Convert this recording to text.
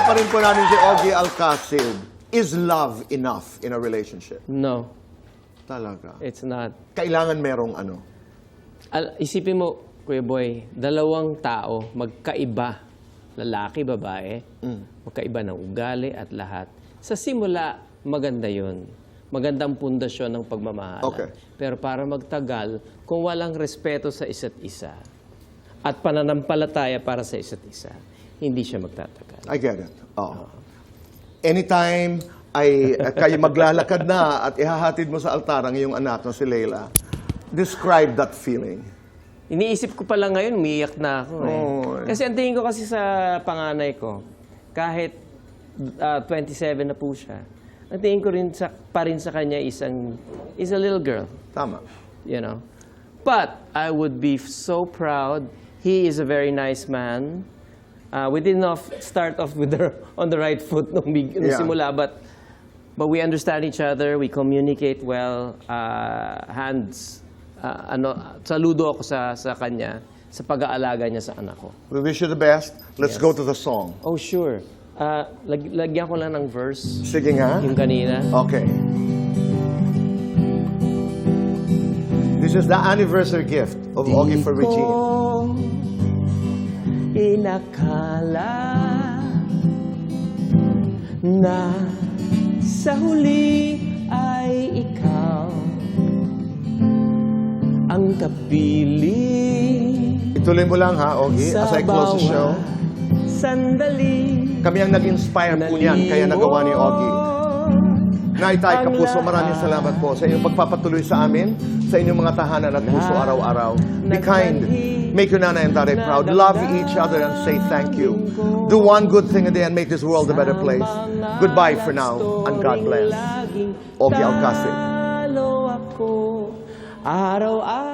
pa rin po namin si Ogie Alcacid. Is love enough in a relationship? No, Talaga. it's not. Kailangan merong ano? Isipin mo, Kuya Boy, dalawang tao, magkaiba, lalaki, babae, magkaiba ng ugali at lahat. Sa simula, maganda yun. Magandang pundasyon ng pagmamahalan. Okay. Pero para magtagal, kung walang respeto sa isa't isa at pananampalataya para sa isa't isa, hindi siya magtatagal. I get it. Oh. Anytime ay kayo maglalakad na at ihahatid mo sa altar ang iyong anak na si Leila, describe that feeling. Iniisip ko pala ngayon, umiiyak na ako. Oh. Kasi ang tingin ko kasi sa panganay ko, kahit 27 na po siya, ang tingin ko rin pa rin sa kanya is a little girl. Tama. You know? But I would be so proud. He is a very nice man. We did not start off with on the right foot nung simula, but we understand each other. We communicate well. Saludo ako sa kanya sa pag-aalaga niya sa anak ko. We wish you the best. Let's Yes. go to the song. Oh, sure. Lagyan ko lang ng verse. Sige nga. Yung kanina. Okay. This is the anniversary gift of Ogie for Regine. Inakala na sa huli ay ikaw ang kapiling. Ituloy mo lang ha, Ogie, as I close the show. Sandali. Kami ang nag-inspire po niyan, kaya nagawa ni Ogie. Naitay Kapuso, maraming salamat po sa inyong pagpapatuloy sa amin, sa inyong mga tahanan at puso araw-araw. Be kind. Make your nanay and tatay proud. Love each other and say thank you. Do one good thing a day and make this world a better place. Goodbye for now, and God bless. Ogie Alcacid. Araw-araw.